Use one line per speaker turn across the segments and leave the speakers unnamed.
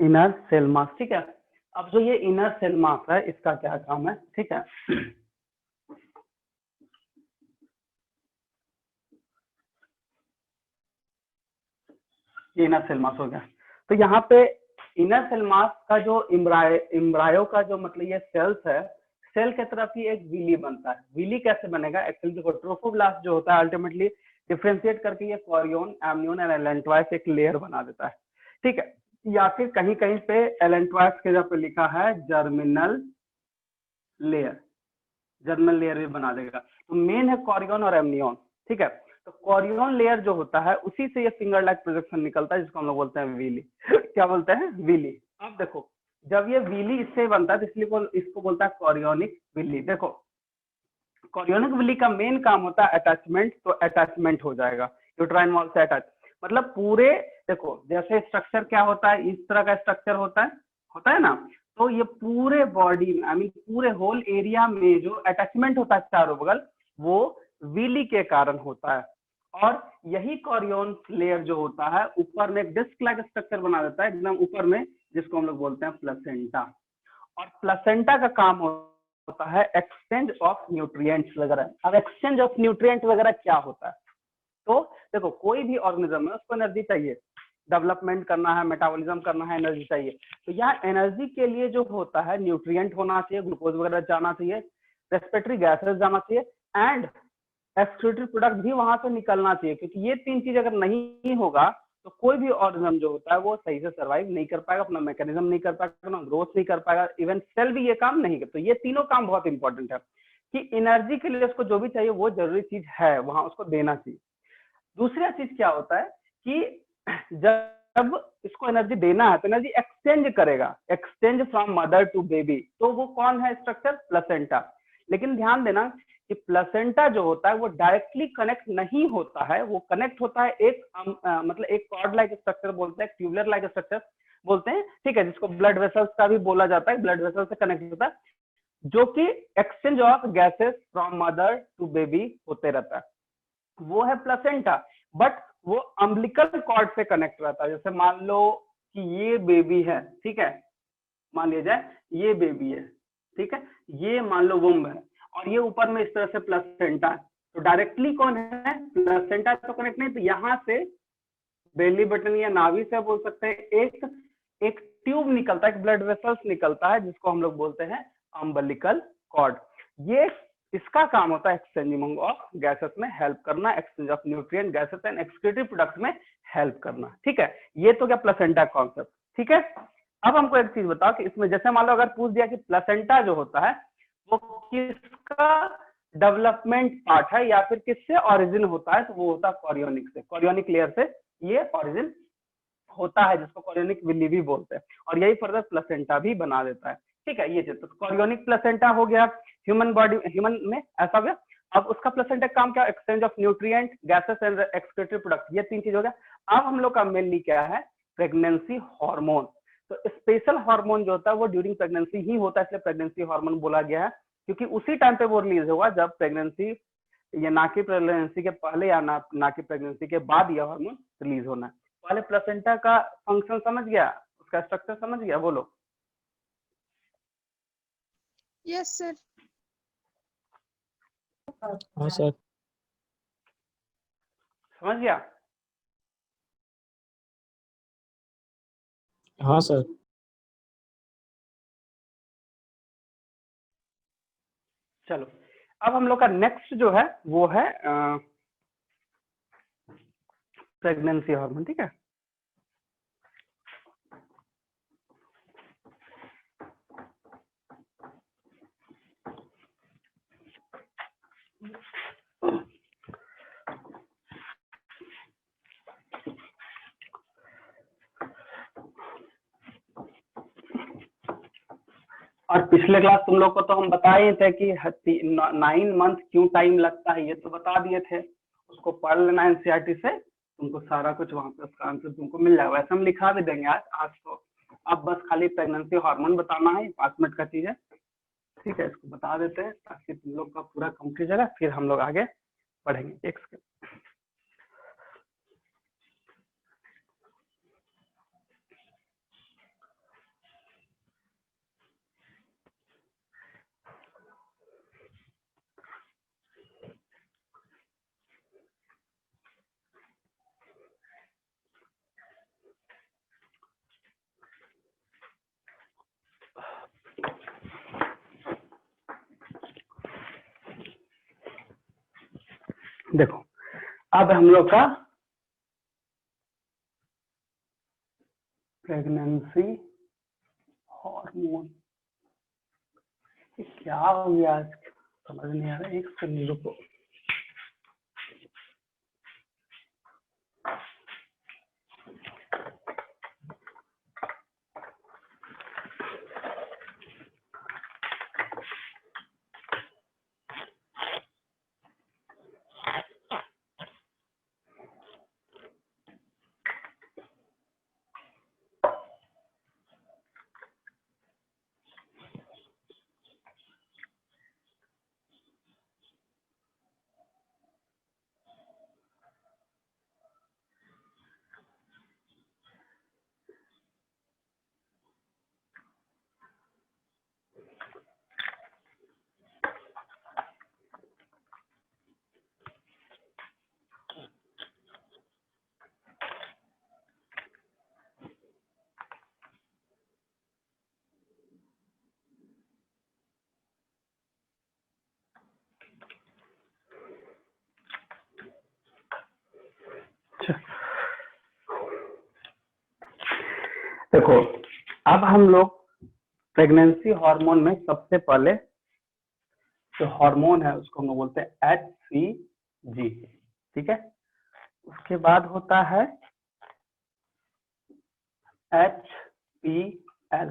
Inner cell mass, ठीक है। अब जो ये इनर सेल मास है इसका क्या काम है, ठीक है। ये इनर सेल मास हो गया। तो यहाँ पे इनर सेल मास का जो इम्ब्रायो का जो मतलब ये सेल्स है, सेल के तरफ ही एक विली बनता है। विली कैसे बनेगा, एक्चुअली देखो ट्रोफोब्लास्ट जो होता है अल्टीमेटली डिफ्रेंशिएट करके ये कॉरियोन, एमनियोन एंड एलेंट्रॉइस एक लेयर बना देता है, ठीक है। या फिर कहीं कहीं पे एलेंट्रॉइस के जगह पे लिखा है जर्मिनल लेयर, जर्मिनल लेयर भी बना देगा। तो मेन है कॉरियोन और एमनियोन, ठीक है। तो कॉरियोन लेयर जो होता है उसी से ये फिंगर लाइक प्रोजेक्शन निकलता है जिसको हम लोग बोलते हैं विली। क्या बोलते हैं, विली। अब देखो जब ये विली इससे बनता है तो इसलिए इसको बोलता है कॉरियोनिक विली। देखो कॉरियोनिक विली का मेन काम होता है अटैचमेंट, तो अटैचमेंट हो जाएगा यूट्राइन वॉल से अटैच। मतलब पूरे देखो जैसे स्ट्रक्चर क्या होता है, इस तरह का स्ट्रक्चर होता है ना। तो ये पूरे बॉडी में आई मीन पूरे होल एरिया में जो अटैचमेंट होता है चारों बगल, वो विली के कारण होता है। और यही कॉरियोन लेयर जो होता है ऊपर में एक डिस्क लाइक स्ट्रक्चर बना देता है एकदम ऊपर में, जिसको हम लोग बोलते हैं प्लेसेंटा। और प्लेसेंटा का काम होता है एक्सचेंज ऑफ न्यूट्रिएंट्स वगैरह। अब एक्सचेंज ऑफ न्यूट्रिएंट्स वगैरह क्या होता है, तो देखो कोई भी ऑर्गेनिज्म है उसको एनर्जी चाहिए, डेवलपमेंट करना है, मेटाबॉलिज्म करना है, एनर्जी चाहिए। तो यहाँ एनर्जी के लिए जो होता है न्यूट्रिएंट होना चाहिए, ग्लूकोज वगैरह जाना चाहिए, रेस्पिरेटरी गैसेस जाना चाहिए, एंड एक्सक्रीटरी प्रोडक्ट भी वहां से निकलना चाहिए। क्योंकि ये तीन चीज अगर नहीं होगा तो कोई भी ऑर्गेनिज्म जो होता है वो सही से सर्वाइव नहीं कर पाएगा, अपना मैकेनिज्म नहीं कर पाएगा, अपना ग्रोथ नहीं कर पाएगा, इवन सेल भी ये काम नहीं कर। तो ये तीनों काम बहुत इंपॉर्टेंट है कि एनर्जी के लिए उसको जो भी चाहिए वो जरूरी चीज है वहां उसको देना चाहिए। दूसरा चीज क्या होता है कि जब इसको एनर्जी देना है तो एनर्जी एक्सचेंज करेगा, exchange from mother to baby. तो वो कौन है स्ट्रक्चर, प्लेसेंटा। लेकिन ध्यान देना कि प्लेसेंटा जो होता है वो डायरेक्टली कनेक्ट नहीं होता है, वो कनेक्ट होता है एक मतलब एक कॉर्ड लाइक स्ट्रक्चर बोलते हैं, ट्यूबुलर लाइक स्ट्रक्चर बोलते हैं, ठीक है, जिसको ब्लड वेसल्स का भी बोला जाता है, ब्लड वेसल से कनेक्ट होता है, जो कि exchange of gases from mother to baby होते रहता है, वो है प्लेसेंटा। बट वो अम्बिलिकल कॉर्ड से कनेक्ट रहता है। जैसे मान लो कि ये बेबी है, ठीक है, मान लिया जाए ये बेबी है, ठीक है, ये मान लो वुम्ब है और ये ऊपर में इस तरह से प्लेसेंटा है। तो डायरेक्टली कौन है, प्लेसेंटा तो कनेक्ट नहीं, तो यहाँ से बेली बटन या नाभि से बोल सकते हैं एक ट्यूब निकलता है, एक ब्लड वेसल्स निकलता है जिसको हम लोग बोलते हैं अम्बिलिकल कॉर्ड। ये इसका काम होता है एक्सचेंजिंग ऑफ गैसेस में हेल्प करना, exchange of nutrient gases and excretory products में हेल्प करना, ठीक है। ये तो क्या प्लेसेंटा कॉन्सेप्ट, ठीक है। अब हमको एक चीज बताओ कि इसमें जैसे मान लो अगर पूछ दिया कि प्लेसेंटा जो होता है वो किसका डेवलपमेंट पार्ट है या फिर किससे ओरिजिन होता है, तो वो होता है कॉरियोनिक से, कॉरियोनिक लेयर से ये ओरिजिन होता है, जिसको कॉरियोनिक विली भी बोलते हैं। और यही फर्दर प्लेसेंटा भी बना देता है, ठीक है। ये चीज तो कॉरियोनिक प्लेसेंटा हो गया, ह्यूमन बॉडी, ह्यूमन में ऐसा हो गया। अब उसका प्लेसेंटा काम क्या, exchange of nutrient gases and excretory product, ये तीन चीज हो गया। अब हम लोग का मेनली क्या है, प्रेगनेंसी हार्मोन। तो स्पेशल हार्मोन जो होता है वो ड्यूरिंग प्रेगनेंसी ही होता है, इसलिए प्रेगनेंसी हार्मोन बोला गया है, क्योंकि उसी टाइम पे वो रिलीज होगा जब प्रेगनेंसी, या ना कि प्रेगनेंसी के पहले या ना कि प्रेगनेंसी के बाद यह हार्मोन रिलीज होना है। पहले प्लेसेंटा का फंक्शन समझ गया, उसका स्ट्रक्चर समझ गया, बोलो।
Yes sir.
हाँ सर।
समझ गया,
हाँ सर।
चलो अब हम लोग का नेक्स्ट जो है वो है प्रेगनेंसी हार्मोन, ठीक है। और पिछले क्लास तुम लोग को तो हम बताए थे कि 9 मंथ क्यों टाइम लगता है, ये तो बता दिए थे। उसको पढ़ लेना एनसीईआरटी से, तुमको सारा कुछ वहां पे उसका आंसर तुमको मिल जाएगा। वैसे हम लिखा भी देंगे आज तो। अब बस खाली प्रेगनेंसी हार्मोन बताना है, 5 मिनट का चीज है, ठीक है। इसको बता देते हैं ताकि तुम लोग का पूरा कंप्लीट हो जाएगा, फिर हम लोग आगे बढ़ेंगे। एक सेकंड, देखो अब हम लोग का प्रेगनेंसी हार्मोन, क्या हो गया आज, समझ नहीं आ रहा, एक सेकंड रुको। देखो अब हम लोग प्रेगनेंसी हार्मोन में सबसे पहले जो हार्मोन है उसको हम लोग बोलते हैं HCG, ठीक है। उसके बाद होता है HPL,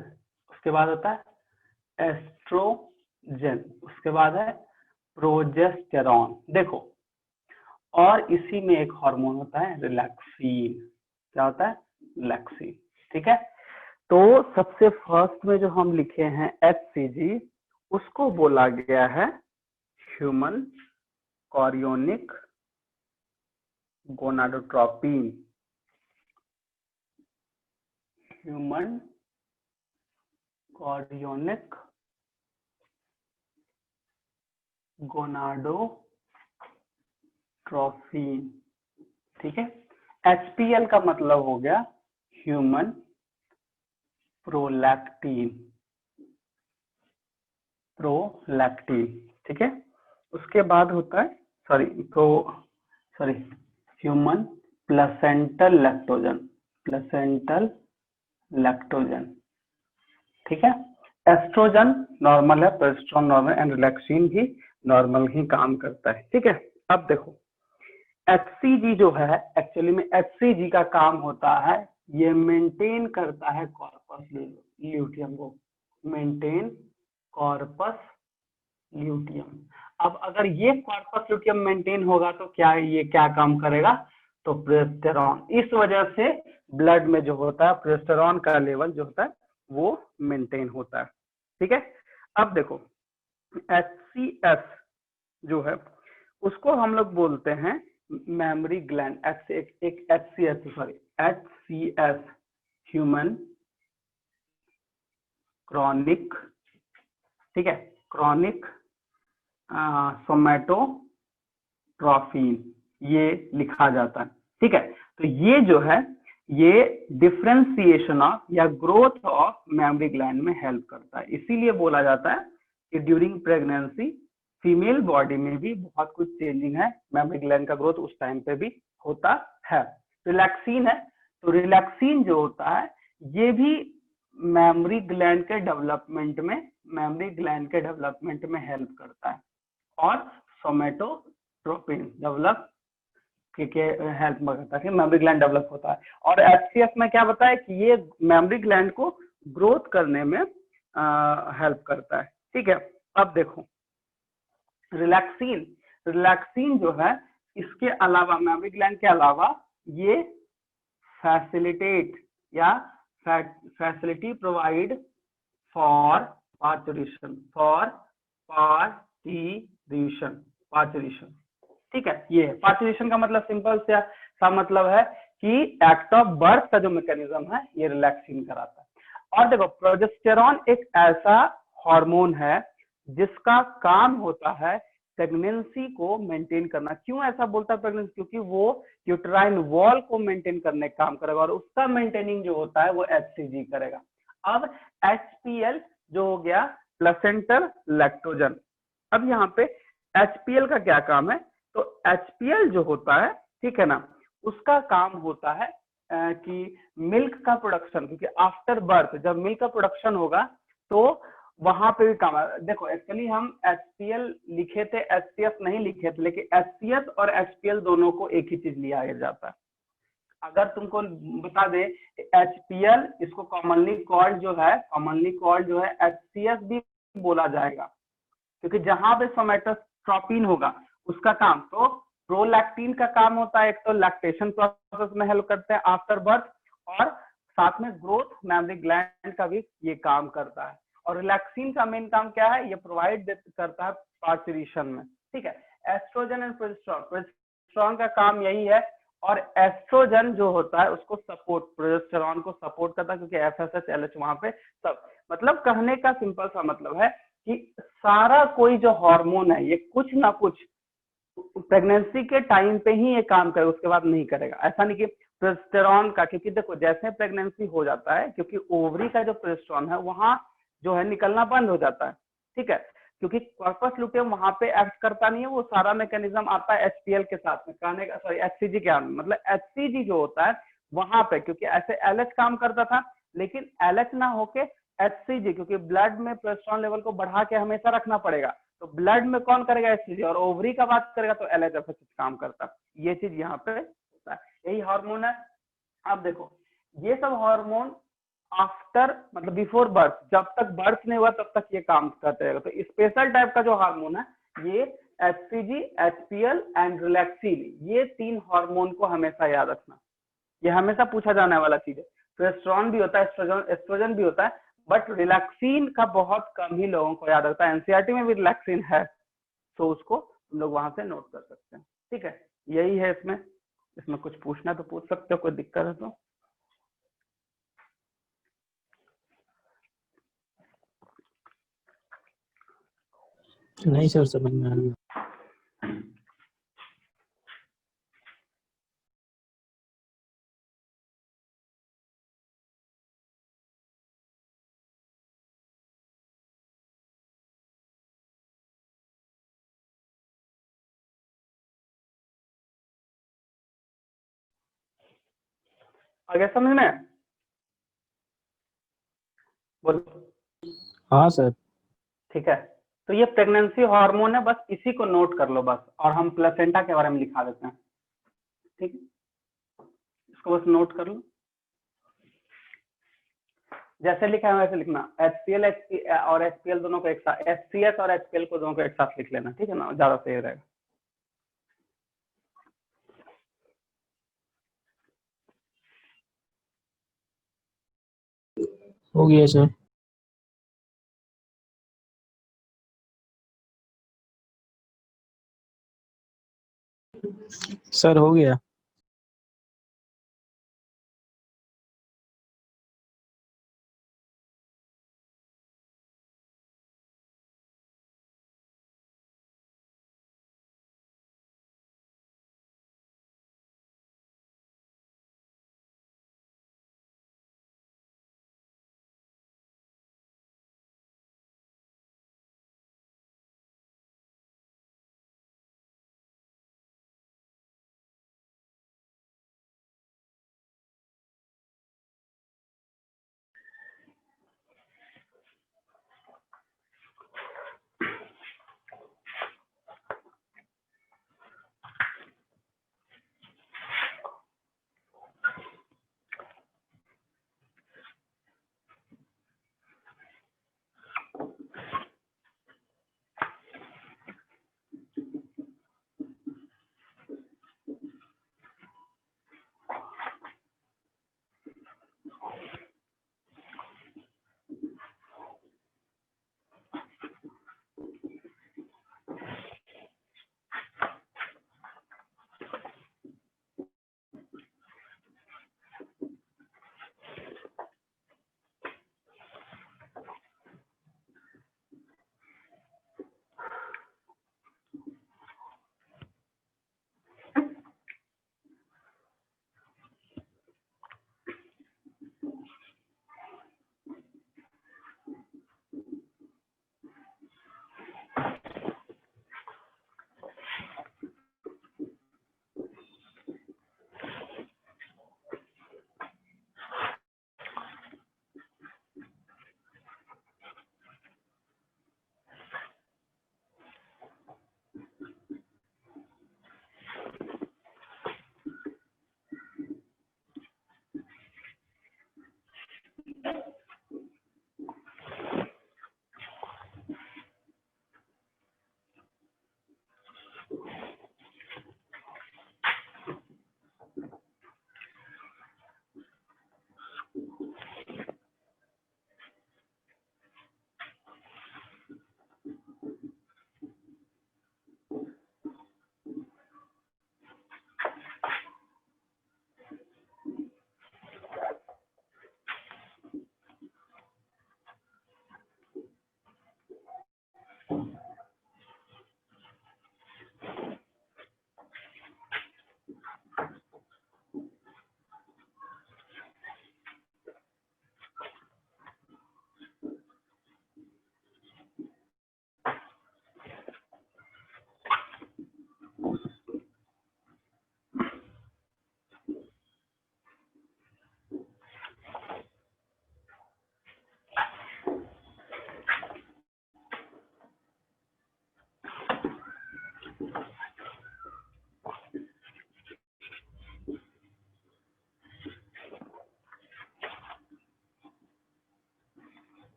उसके बाद होता है एस्ट्रोजन, उसके बाद है प्रोजेस्टेरॉन। देखो और इसी में एक हार्मोन होता है रिलैक्सिन। क्या होता है? रिलैक्सिन, ठीक है। तो सबसे फर्स्ट में जो हम लिखे हैं HCG, उसको बोला गया है human chorionic gonadotropin. Human chorionic gonadotropin, ठीक है। HPL का मतलब हो गया ह्यूमन प्रोलैक्टिन, ठीक है। उसके बाद होता है ह्यूमन प्लेसेंटल लैक्टोजन, ठीक है। एस्ट्रोजन नॉर्मल है, प्रोजेस्टेरोन नॉर्मल एंड रिलैक्सिन भी नॉर्मल ही काम करता है, ठीक है। अब देखो HCG जो है, एक्चुअली में HCG का काम होता है, ये मेंटेन करता है कॉर्पस ल्यूटियम को, मेंटेन कॉर्पस ल्यूटियम। अब अगर ये कॉर्पस ल्यूटियम मेंटेन होगा तो ये क्या काम करेगा? तो प्रोजेस्टेरॉन, इस वजह से ब्लड में जो होता है प्रोजेस्टेरॉन का लेवल जो होता है वो मेंटेन होता है, ठीक है। अब देखो HCS जो है उसको हम लोग बोलते हैं memory gland. HCS human chronic, ठीक है, क्रॉनिक सोमैटोट्रोपिन, ये लिखा जाता है, ठीक है। तो ये जो है ये डिफरेंशिएशन ऑफ या ग्रोथ ऑफ मेमोरी ग्लैंड में हेल्प करता है। इसीलिए बोला जाता है कि ड्यूरिंग प्रेगनेंसी फीमेल बॉडी में भी बहुत कुछ चेंजिंग है, मेमोरी ग्लैंड का ग्रोथ उस टाइम पे भी होता है। रिलैक्सिन है, तो रिलैक्सिन जो होता है ये भी मेमोरी ग्लैंड के डेवलपमेंट में हेल्प करता है, और सोमैटोट्रोपिन डेवलप के हेल्प में करता है, मेमोरी ग्लैंड डेवलप होता है। और HCS में क्या बताया कि ये मेमोरी ग्लैंड को ग्रोथ करने में हेल्प करता है, ठीक है। अब देखो रिलैक्सिन जो है, इसके अलावा मेमोरी ग्लैंड के अलावा ये फैसिलिटी प्रोवाइड फॉर पार्चुरेशन, ठीक है। ये पार्चुरेशन का मतलब सिंपल सा मतलब है कि एक्ट ऑफ बर्थ का जो मैकेनिज्म है ये रिलैक्सिन कराता है। और देखो प्रोजेस्टेरॉन एक ऐसा हार्मोन है जिसका काम होता है प्रेगनेंसी को मेंटेन करना। क्यों ऐसा बोलता है प्रेगनेंसी? क्योंकि वो यूट्राइन वॉल को मेंटेन करने का काम करेगा, और उसका मेंटेनिंग जो होता है वो HCG करेगा। अब HPL जो हो गया प्लेसेंटल लैक्टोजन। अब यहाँ पे HPL का क्या काम है? तो HPL जो होता है, ठीक है ना, उसका काम होता है कि मिल्क का प्रोडक्शन, क्योंकि आफ्टर बर्थ जब मिल्क का प्रोडक्शन होगा तो वहां पे भी काम है। देखो एक्चुअली हम HPL लिखे थे, HCF नहीं लिखे थे, लेकिन HCF और HPL दोनों को एक ही चीज लिया जाता है। अगर तुमको बता दे HPL इसको कॉमनली कॉल्ड जो है HCF भी बोला जाएगा, क्योंकि जहां पे सोमेटोट्रोपिन होगा उसका काम, तो प्रोलैक्टिन का काम होता है, एक तो लैक्टेशन प्रोसेस में हेल्प करते हैं आफ्टर बर्थ, और साथ में ग्रोथ मेमोरी ग्लैंड का भी ये काम करता है। और रिलैक्सिन का मेन काम क्या है, ये प्रोवाइड करता है पार्चुरेशन में, ठीक है। एस्ट्रोजन एंड प्रोजेस्टेरॉन का काम यही है, और एस्ट्रोजन जो होता है उसको सपोर्ट, प्रोजेस्टेरॉन को सपोर्ट करता है, क्योंकि FSH LH वहां पे सब, मतलब कहने का सिंपल सा मतलब है कि सारा कोई जो हार्मोन है ये कुछ ना कुछ प्रेगनेंसी के टाइम पे ही ये काम करे, उसके बाद नहीं करेगा। ऐसा नहीं कि प्रोजेस्टेरॉन का, क्योंकि देखो जैसे प्रेगनेंसी हो जाता है, क्योंकि ओवरी का जो प्रोजेस्टेरॉन है वहां जो है निकलना बंद हो जाता है, ठीक है, क्योंकि कॉर्पस लुटेयम वहां पे एक्ट करता नहीं है, वो सारा मैकेनिज्म आता है HPL के साथ में, कहने का सॉरी HCG के आने, मतलब HCG जो होता है वहां पे, क्योंकि ऐसे LH काम करता था, लेकिन LH ना होके HCG, क्योंकि ब्लड में प्रोजेस्टेरॉन लेवल को बढ़ा के हमेशा रखना पड़ेगा, तो ब्लड में कौन करेगा HCG, और ओवरी का बात करेगा तो LH काम करता है। ये चीज यहाँ पे होता है, यही हार्मोन है। अब देखो ये सब हार्मोन आफ्टर, मतलब बिफोर बर्थ, जब तक बर्थ नहीं हुआ तब तक ये काम करते रहेगा। तो स्पेशल टाइप का जो हार्मोन है ये HCG, HPL एंड रिलैक्सिन, ये 3 हार्मोन को हमेशा याद रखना, ये हमेशा पूछा जाने वाला चीज है। प्रोजेस्टेरॉन भी होता है, एस्ट्रोजन भी होता है, बट रिलैक्सिन का बहुत कम ही लोगों को याद रखता है। एनसीईआरटी में भी रिलैक्सिन है, तो उसको हम लोग वहां से नोट कर सकते हैं, ठीक है। यही है इसमें, इसमें कुछ पूछना तो पूछ सकते हो, कोई दिक्कत है तो।
नहीं सर, समझ में आ गया।
आ गया समझ में? बोलो।
हाँ सर।
ठीक है, तो ये प्रेगनेंसी हार्मोन है, बस इसी को नोट कर लो बस, और हम प्लेसेंटा के बारे में लिखा देते हैं, ठीक है, इसको बस नोट कर लो, जैसे लिखा है वैसे लिखना। HCL और HPL दोनों को एक साथ, HCS और HPL को दोनों को एक साथ लिख लेना, ठीक है ना, ज्यादा सही रहेगा।
हो गया सर। सर हो गया।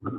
चलो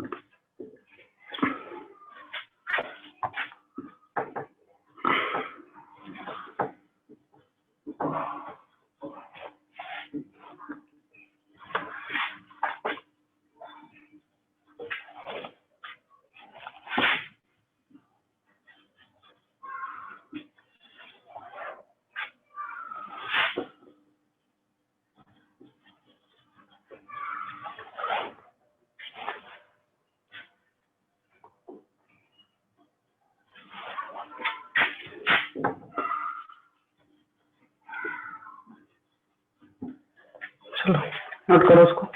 नोट करो उसको।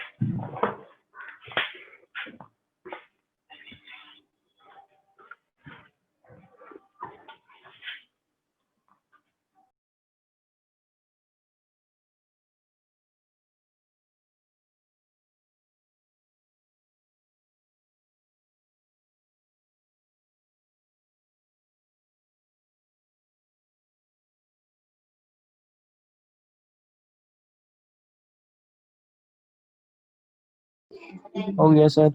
हो गया सर।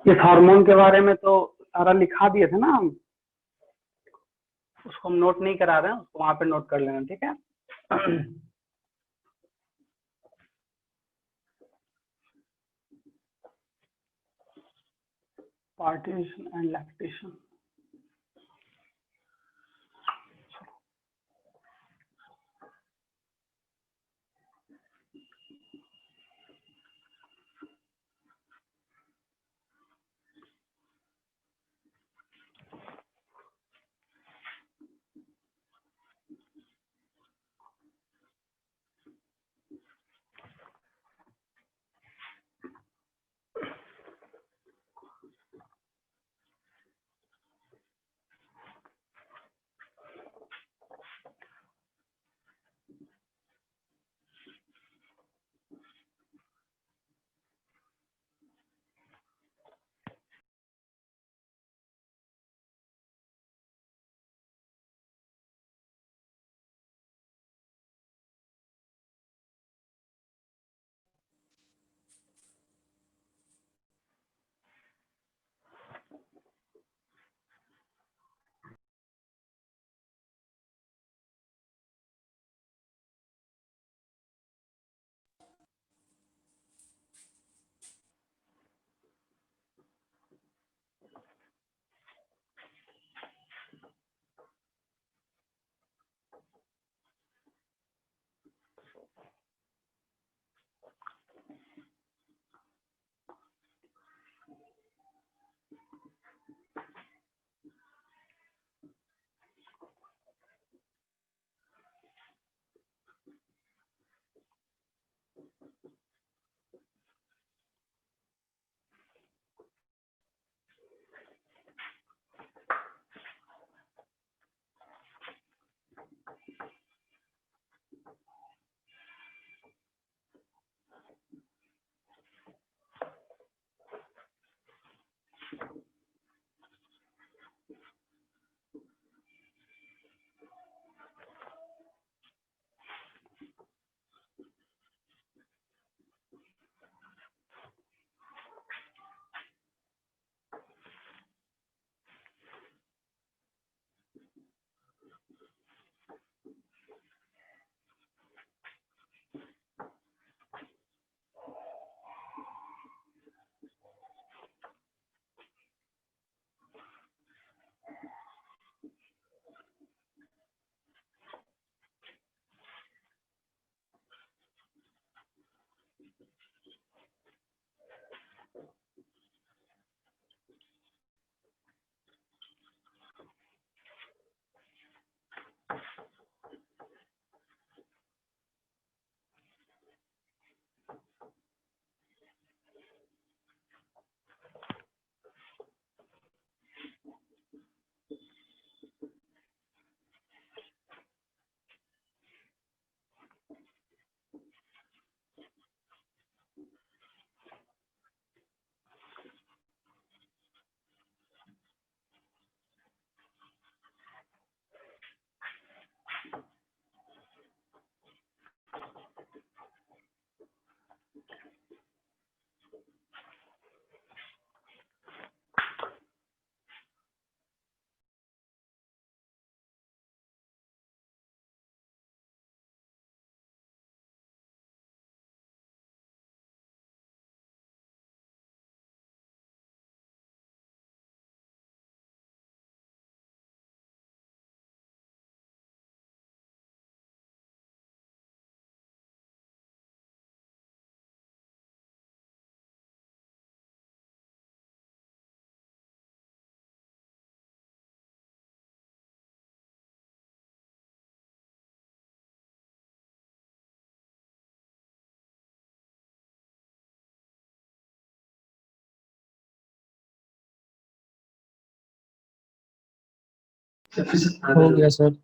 इस हार्मोन के बारे में तो सारा लिखा दिए थे ना हम, उसको हम नोट नहीं करा रहे हैं, उसको वहां पे नोट कर लेना, ठीक है। पार्टिशन एंड लैक्टेशन,
हो गया सर।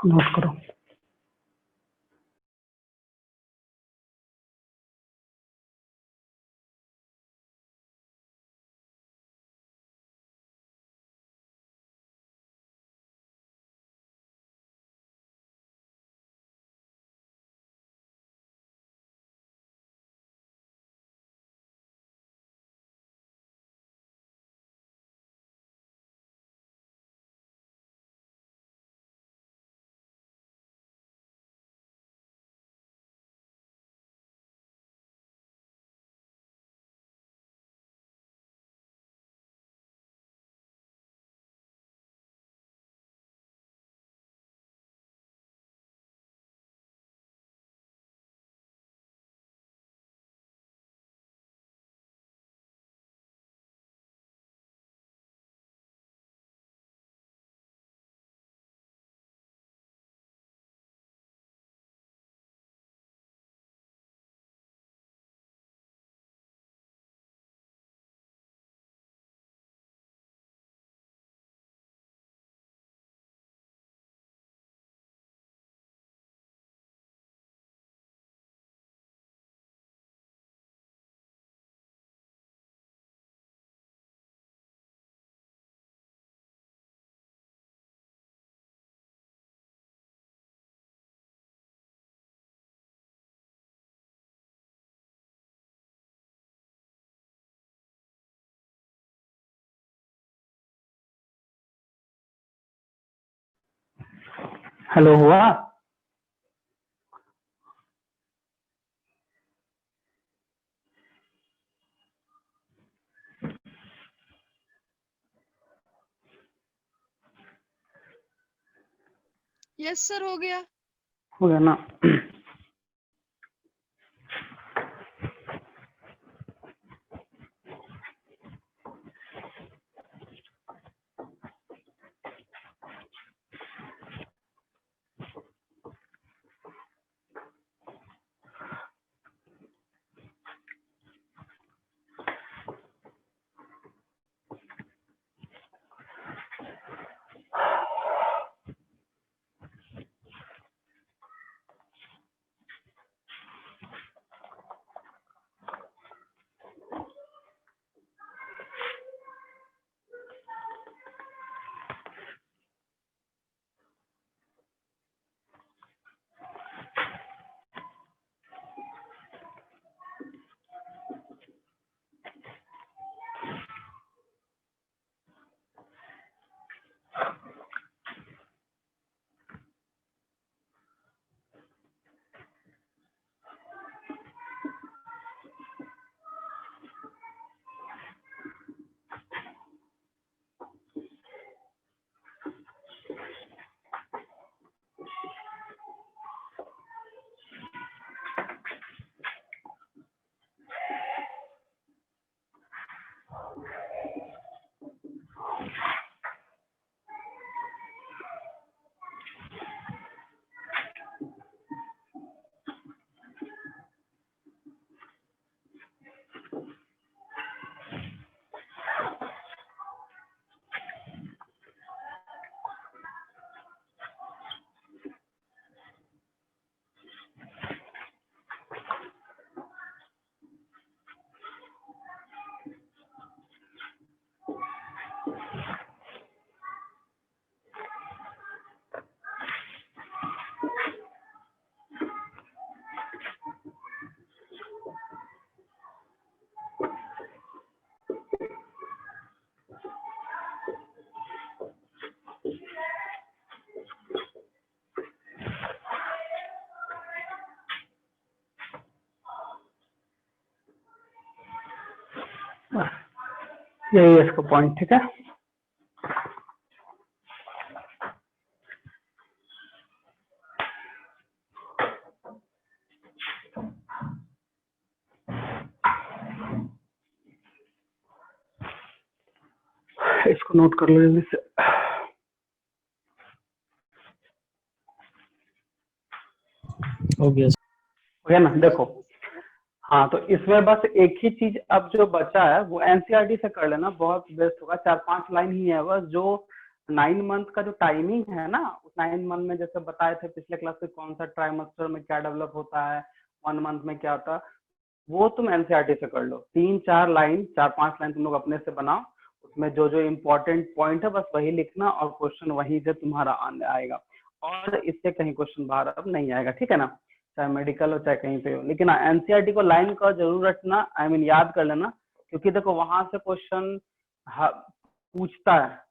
नोट करो। हेलो, हुआ?
यस सर, हो गया।
हो गया ना? यही है इसका पॉइंट, ठीक है? इसको नोट कर लो जल्दी से।
हो गया सर।
हो गया ना? देखो, हाँ, तो इसमें बस एक ही चीज अब जो बचा है वो एनसीईआरटी से कर लेना, बहुत बेस्ट होगा। 4-5 लाइन ही है बस, जो 9 मंथ का जो टाइमिंग है ना, उस 9 मंथ में जैसे बताए थे पिछले क्लास में कौन सा ट्राइमेस्टर में क्या डेवलप होता है, 1 मंथ में क्या होता है, वो तुम एनसीईआरटी से कर लो। 3-4 लाइन, 4-5 लाइन तुम लोग अपने से बनाओ, उसमें जो जो इम्पोर्टेंट पॉइंट है बस वही लिखना और क्वेश्चन वहीं से तुम्हारा आएगा, और इससे कहीं क्वेश्चन बाहर अब नहीं आएगा, ठीक है ना, चाहे मेडिकल हो चाहे कहीं पे हो। लेकिन एनसीईआरटी को लाइन का जरूर रखना, आई मीन याद कर लेना, क्योंकि देखो वहां से क्वेश्चन पूछता है,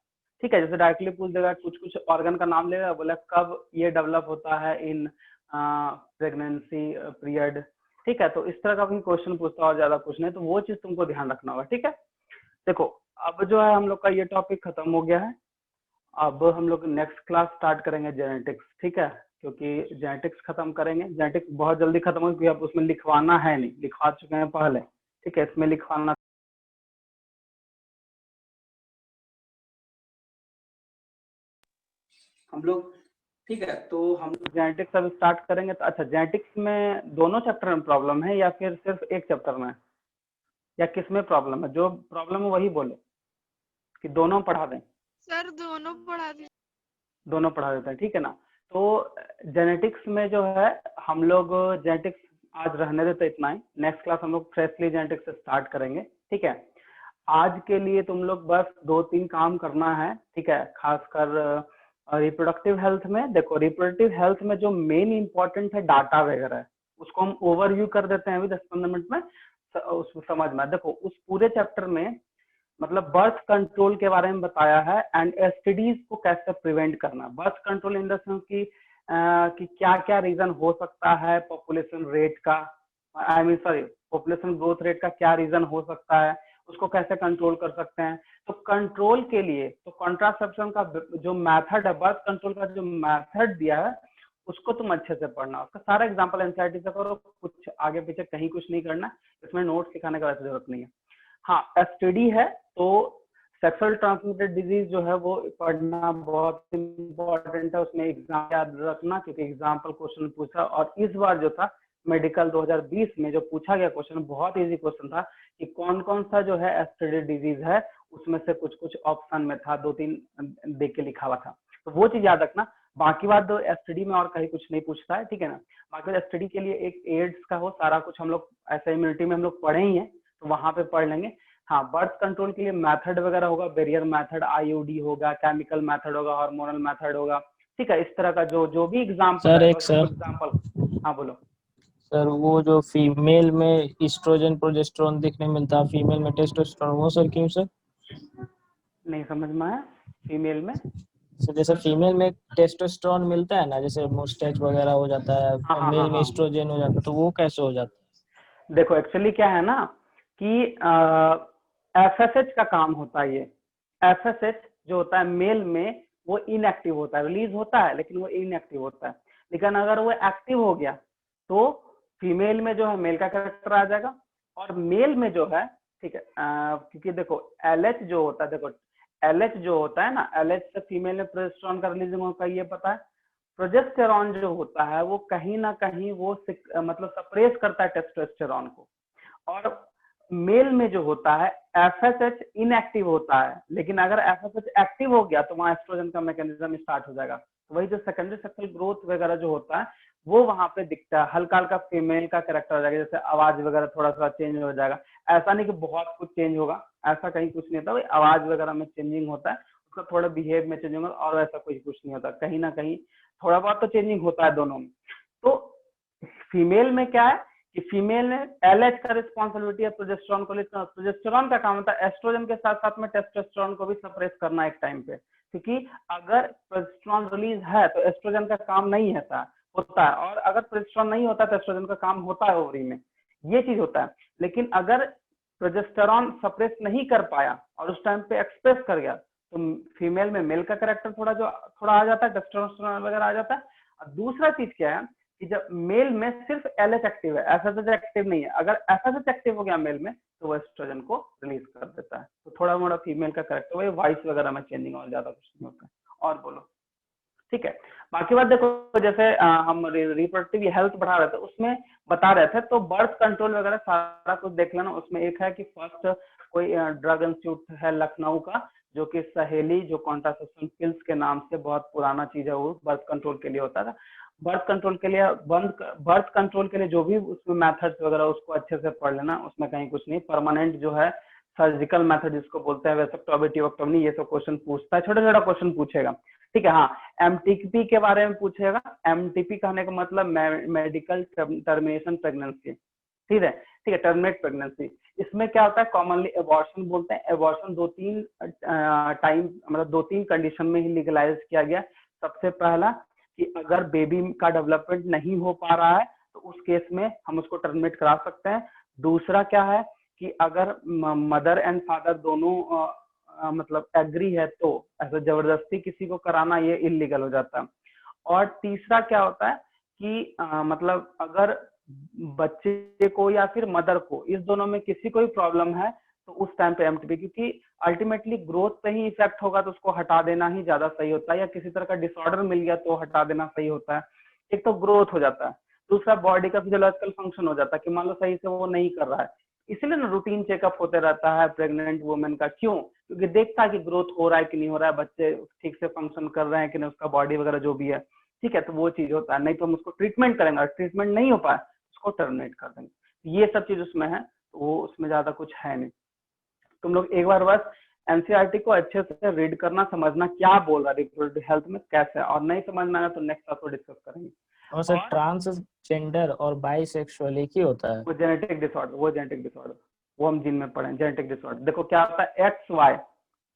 ठीक है, जैसे डायरेक्टली पूछ देगा, कुछ कुछ ऑर्गन का नाम लेगा, बोला कब ये डेवलप होता है इन प्रेगनेंसी पीरियड, ठीक है, तो इस तरह का भी क्वेश्चन पूछता है और ज्यादा कुछ नहीं, तो वो चीज तुमको ध्यान रखना होगा, ठीक है। देखो अब जो है हम लोग का ये टॉपिक खत्म हो गया है, अब हम लोग नेक्स्ट क्लास स्टार्ट करेंगे जेनेटिक्स, ठीक है, क्योंकि जेनेटिक्स खत्म करेंगे, जेनेटिक्स बहुत जल्दी खत्म होगी क्योंकि अब उसमें लिखवाना है नहीं, लिखवा चुके हैं पहले, ठीक है, इसमें लिखवाना हम लोग, ठीक है, तो हम जेनेटिक्स अब स्टार्ट करेंगे। तो अच्छा, जेनेटिक्स में दोनों चैप्टर में प्रॉब्लम है या फिर सिर्फ एक चैप्टर में, या किस में प्रॉब्लम है? जो प्रॉब्लम है वही बोलो, कि दोनों पढ़ा दें?
सर दोनों पढ़ा दीजिए।
दोनों पढ़ा देते हैं, ठीक है ना। तो जेनेटिक्स में जो है हम लोग जेनेटिक्स आज रहने देते इतना ही, नेक्स्ट क्लास हम लोग फ्रेशली जेनेटिक्स से स्टार्ट करेंगे, ठीक है। आज के लिए तुम लोग बस 2-3 काम करना है, ठीक है, खासकर रिप्रोडक्टिव हेल्थ में। देखो रिप्रोडक्टिव हेल्थ में जो मेन इंपॉर्टेंट है डाटा वगैरह है, उसको हम ओवरव्यू कर देते हैं अभी 10-15 मिनट में, उसको समझ में। देखो उस पूरे चैप्टर में मतलब बर्थ कंट्रोल के बारे में बताया है एंड एसटीडीज को कैसे प्रिवेंट करना। Birth control in the sense कि क्या क्या रीजन हो सकता है पॉपुलेशन रेट का, I mean sorry population growth rate का क्या रीजन हो सकता है, उसको कैसे कंट्रोल कर सकते हैं। तो कंट्रोल के लिए तो कॉन्ट्रासेप्शन का जो मेथड है, बर्थ कंट्रोल का जो मेथड दिया है उसको तुम अच्छे से पढ़ना, उसका सारा एग्जांपल एनसीईआरटी से करो, कुछ आगे पीछे कहीं कुछ नहीं करना, इसमें नोट्स लिखाने का वैसे जरूरत नहीं है। हाँ एसटीडी है तो सेक्सुअल ट्रांसमिटेड डिजीज जो है वो पढ़ना बहुत इंपॉर्टेंट है, उसमें एग्जाम याद रखना क्योंकि एग्जाम्पल क्वेश्चन पूछा। और इस बार जो था मेडिकल 2020 में जो पूछा गया क्वेश्चन बहुत इजी क्वेश्चन था कि कौन कौन सा जो है एसटीडी डिजीज है, उसमें से कुछ कुछ ऑप्शन में था, 2-3 देख के लिखा हुआ था, तो वो चीज याद रखना। बाकी बात तो एसटीडी में और कहीं कुछ नहीं पूछता है, ठीक है ना। बाकी एसटीडी के लिए एक एड्स का हो सारा कुछ हम लोग ऐसा इम्यूनिटी में हम लोग पढ़े ही है, तो वहां पे पढ़ लेंगे। हाँ बर्थ कंट्रोल के लिए मेथड वगैरह होगा, बैरियर मेथड, आईयूडी होगा, केमिकल मेथड होगा, हार्मोनल मेथड होगा, ठीक है, इस तरह का जो भी एग्जाम्पल
सर
है
एक सर
एग्जाम्पल। हाँ बोलो।
सर, वो जो फीमेल में एस्ट्रोजन प्रोजेस्टेरोन देखने मिलता है, फीमेल में टेस्टोस्टेरोन, वो सर क्यों सर?
नहीं समझ में आया, फीमेल में?
सर जैसे फीमेल में टेस्टोस्टेरोन मिलता है ना, जैसे मुस्टैच वगैरह हो जाता है,
हाँ
और
हाँ हाँ
मेल में
हाँ,
एस्ट्रोजन हो जाता है, तो वो कैसे हो जाता है?
देखो एक्चुअली क्या है ना कि एफएसएच का काम होता है, ये एफएसएच जो होता है मेल में वो इनएक्टिव होता है, रिलीज होता है लेकिन वो इनएक्टिव होता है। लेकिन अगर वो एक्टिव हो गया तो फीमेल में जो है मेल का कैरेक्टर आ जाएगा, और मेल में जो है, ठीक है, क्योंकि देखो एलएच जो होता है, देखो एलएच जो होता है ना, एलएच से फीमेल में प्रोजेस्टेरॉन का रिलीजिंग होता है, ये पता है। प्रोजेस्टेरॉन जो होता है वो कहीं ना कहीं वो मतलब सप्रेस करता है टेस्टोस्टेरॉन को, और मेल में जो होता है एफएसएच इनएक्टिव होता है, लेकिन अगर एफएसएच एक्टिव हो गया तो वहां एस्ट्रोजन का मैकेनिज्म स्टार्ट हो जाएगा। तो वही जो सेकेंडरी सेक्सुअल ग्रोथ वगैरह जो होता है वो वहां पे दिखता है, हल्का हल्का फीमेल का कैरेक्टर हो जाएगा, जैसे आवाज वगैरह थोड़ा सा चेंज हो जाएगा। ऐसा नहीं कि बहुत कुछ चेंज होगा, ऐसा कहीं कुछ नहीं होता, आवाज वगैरह में चेंजिंग होता है, उसका थोड़ा बिहेव में चेंज होगा, और ऐसा कुछ नहीं होता, कहीं ना कहीं थोड़ा बहुत तो चेंजिंग होता है दोनों में। तो फीमेल में क्या है कि फीमेल में एलएच का रिस्पॉन्सिबिलिटी है प्रोजेस्टेरॉन को, प्रोजेस्टेरॉन का काम होता है एस्ट्रोजन के साथ साथ में टेस्टोस्टेरॉन को भी सप्रेस करना एक टाइम पे, क्योंकि अगर प्रोजेस्टेरॉन रिलीज है तो एस्ट्रोजन का काम नहीं होता है, और अगर प्रोजेस्टेरॉन नहीं होता तो एस्ट्रोजन का काम होता है ओवरी में, ये चीज होता है। लेकिन अगर प्रोजेस्टेरॉन सप्रेस नहीं कर पाया और उस टाइम पे एक्सप्रेस कर गया तो फीमेल में मेल का कैरेक्टर थोड़ा आ जाता है, टेस्टोस्टेरोन वगैरह आ जाता है। और दूसरा चीज क्या है कि जब मेल में सिर्फ एलएच एक्टिव है, एफएसएच एक्टिव नहीं है, अगर एफएसएच एक्टिव हो गया मेल में तो वो एस्ट्रोजन को रिलीज कर देता है, तो थोड़ा मोड़ा फीमेल का कैरेक्टर वही वॉइस वगैरह में चेंजिंग और ज्यादा कुछ नहीं होता है। और बोलो, ठीक है। बाकी बात देखो, जैसे हम रिप्रोडक्टिव हेल्थ बढ़ा रहे थे उसमें बता रहे थे, तो बर्थ कंट्रोल वगैरह सारा कुछ देख लेना। उसमें एक है कि फर्स्ट कोई ड्रग इंस्टीट्यूट है लखनऊ का जो कि सहेली जो कॉन्ट्रासेप्शन पिल्स के नाम से बहुत पुराना चीज है, वो बर्थ कंट्रोल के लिए होता था। बर्थ कंट्रोल के लिए जो भी उसमें मेथड्स वगैरह उसको अच्छे से पढ़ लेना, उसमें कहीं कुछ नहीं। परमानेंट जो है सर्जिकल मेथड जिसको बोलते हैं, वेसेक्टोमी ट्यूबेक्टोमी, ये सब क्वेश्चन पूछता है, छोटा छोटा क्वेश्चन पूछेगा, ठीक है। हाँ, एमटीपी के बारे में पूछेगा। एमटीपी कहने का मतलब मेडिकल टर्मिनेशन प्रेगनेंसी, ठीक है, टर्मिनेट प्रेगनेंसी। इसमें क्या होता है, कॉमनली एबॉर्शन बोलते हैं। एबॉर्शन दो तीन कंडीशन में ही लीगलाइज किया गया। सबसे पहला कि अगर बेबी का डेवलपमेंट नहीं हो पा रहा है तो उस केस में हम उसको टर्मिनेट करा सकते हैं। दूसरा क्या है कि अगर मदर एंड फादर दोनों मतलब एग्री है तो ऐसा जबरदस्ती किसी को कराना ये इलीगल हो जाता है। और तीसरा क्या होता है कि मतलब अगर बच्चे को या फिर मदर को, इस दोनों में किसी को भी प्रॉब्लम है तो उस टाइम पे एमटीपी, क्योंकि अल्टीमेटली ग्रोथ पे ही इफेक्ट होगा तो उसको हटा देना ही ज्यादा सही होता है, या किसी तरह का डिसऑर्डर मिल गया तो हटा देना सही होता है। एक तो ग्रोथ हो जाता है, दूसरा बॉडी का फिजियोलॉजिकल फंक्शन हो जाता है कि मान लो सही से वो नहीं कर रहा है। इसीलिए ना रूटीन चेकअप होते रहता है प्रेग्नेंट वुमेन का। क्यों? क्योंकि देखता है कि ग्रोथ हो रहा है कि नहीं हो रहा है, बच्चे ठीक से फंक्शन कर रहे हैं कि नहीं, उसका बॉडी वगैरह जो भी है, ठीक है, तो वो चीज होता है। नहीं तो हम उसको ट्रीटमेंट करेंगे, और ट्रीटमेंट नहीं हो पाए उसको टर्मिनेट कर देंगे। ये सब चीज उसमें है, तो वो उसमें ज्यादा कुछ है नहीं। तुम लोग एक बार बस एनसीईआरटी को अच्छे से रीड करना, समझना क्या बोल रहा है रिप्रोडक्टिव हेल्थ में कैसे है, और नहीं समझना है तो नेक्स्ट क्लास को डिस्कस करेंगे।
और सर ट्रांसजेंडर और बाइसेक्सुअल एक ही होता है?
वो जेनेटिक डिसऑर्डर, वो हम जीन में पढ़े जेनेटिक डिसऑर्डर। देखो क्या होता है, एक्स वाई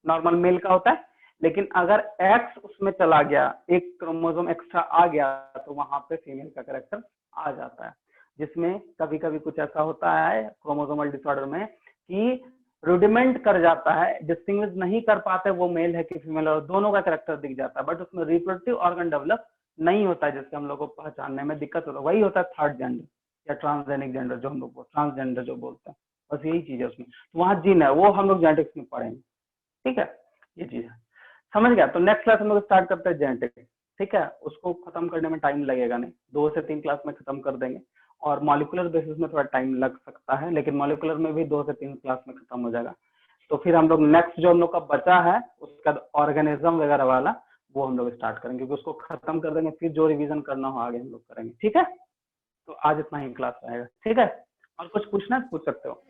नॉर्मल मेल का होता है, लेकिन अगर एक्स उसमें चला गया, एक क्रोमोसोम एक्स्ट्रा आ गया, तो वहां पे फीमेल का कैरेक्टर आ जाता है। जिसमें कभी कभी कुछ ऐसा होता है क्रोमोसोमल डिसऑर्डर में कि रुडिमेंट कर जाता है, डिस्टिंग्विश नहीं कर पाते वो मेल है कि फीमेल, और दोनों का कैरेक्टर दिख जाता है, बट उसमें रिप्रोडक्टिव ऑर्गन डेवलप नहीं होता है, जिससे हम लोग को पहचानने में दिक्कत होता है। वही होता है थर्ड जेंडर या ट्रांसजेनिक जेंडर, जो हम लोग ट्रांसजेंडर जो बोलते हैं, बस यही चीज है उसमें। तो वहाँ जीन है, वो हम लोग जेनेटिक्स में पढ़ेंगे, ठीक है, ये चीज है, समझ गया। तो नेक्स्ट क्लास हम लोग स्टार्ट करते हैं जेनेटिक्स, ठीक है। उसको खत्म करने में टाइम लगेगा नहीं, 2 से 3 क्लास में खत्म कर देंगे। और मॉलिक्यूलर बेसिस में थोड़ा टाइम लग सकता है, लेकिन मॉलिक्यूलर में भी 2 से 3 क्लास में खत्म हो जाएगा। तो फिर हम लोग नेक्स्ट जो हम लोग का बचा है उसका ऑर्गेनिज्म वगैरह वाला, वो हम लोग स्टार्ट करेंगे, क्योंकि उसको खत्म कर देंगे, फिर जो रिवीजन करना हो आगे हम लोग करेंगे, ठीक है। तो आज इतना ही क्लास रहेगा, ठीक है। और कुछ पूछना है पूछ सकते हो।